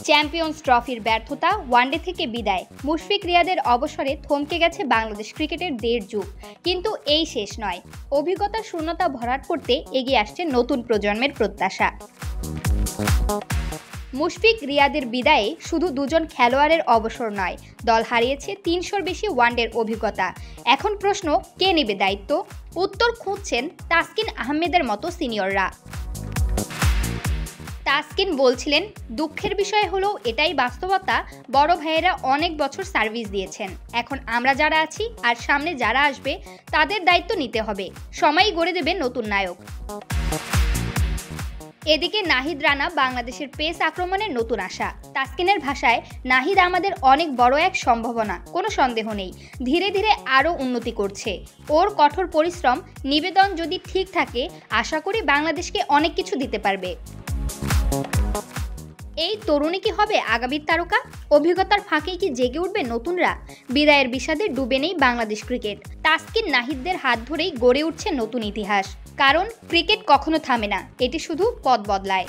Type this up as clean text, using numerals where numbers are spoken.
Champions ট্রফির ব্যর্থতা, one day থেকে বিদায়, মুশফিক রিয়াদের অবসরে থমকে গেছে বাংলাদেশ ক্রিকেটের দেড় যুগ। কিন্তু এই শেষ নয়, অভিজ্ঞতার শূন্যতা ভরাট করতে এগিয়ে আসছে নতুন প্রজন্মের প্রত্যাশা। মুশফিক রিয়াদের বিদায়ে শুধু দুজন খেলোয়াড়ের অবসর নয়, দল হারিয়েছে ৩০০-র বেশি ওয়ানডের অভিজ্ঞতা। এখন প্রশ্ন, কে নেবে দায়িত্ব? উত্তর খুঁজছেন তাসকিন আহমেদের মতো সিনিয়ররা। তাসকিন বলছিলেন, দুঃখের বিষয় হলো এটাই বাস্তবতা, বড় ভাইয়েরা অনেক বছর সার্ভিস দিয়েছেন, এখন আমরা যারা আছি আর সামনে যারা আসবে তাদের দায়িত্ব নিতে হবে, সময়ই গড়ে দেবে নতুন নায়ক। এদিকে নাহিদ রানা বাংলাদেশের পেস আক্রমণের নতুন আশা। তাসকিনের ভাষায়, নাহিদ আমাদের অনেক বড় এক সম্ভাবনা, কোনো সন্দেহ নেই, ধীরে ধীরে আরও উন্নতি করছে। ওর কঠোর পরিশ্রম, নিবেদন যদি ঠিক থাকে, আশা করি বাংলাদেশকে অনেক কিছু দিতে পারবে। এই তরুণী কি হবে আগামীর তারকা? অভিজ্ঞতার ফাঁকেই কি জেগে উঠবে নতুনরা? বিদায়ের বিষাদে ডুবে নেই বাংলাদেশ ক্রিকেট। তাসকিন নাহিদদের হাত ধরেই গড়ে উঠছে নতুন ইতিহাস। কারণ ক্রিকেট কখনো থামে না, এটি শুধু পথ বদলায়।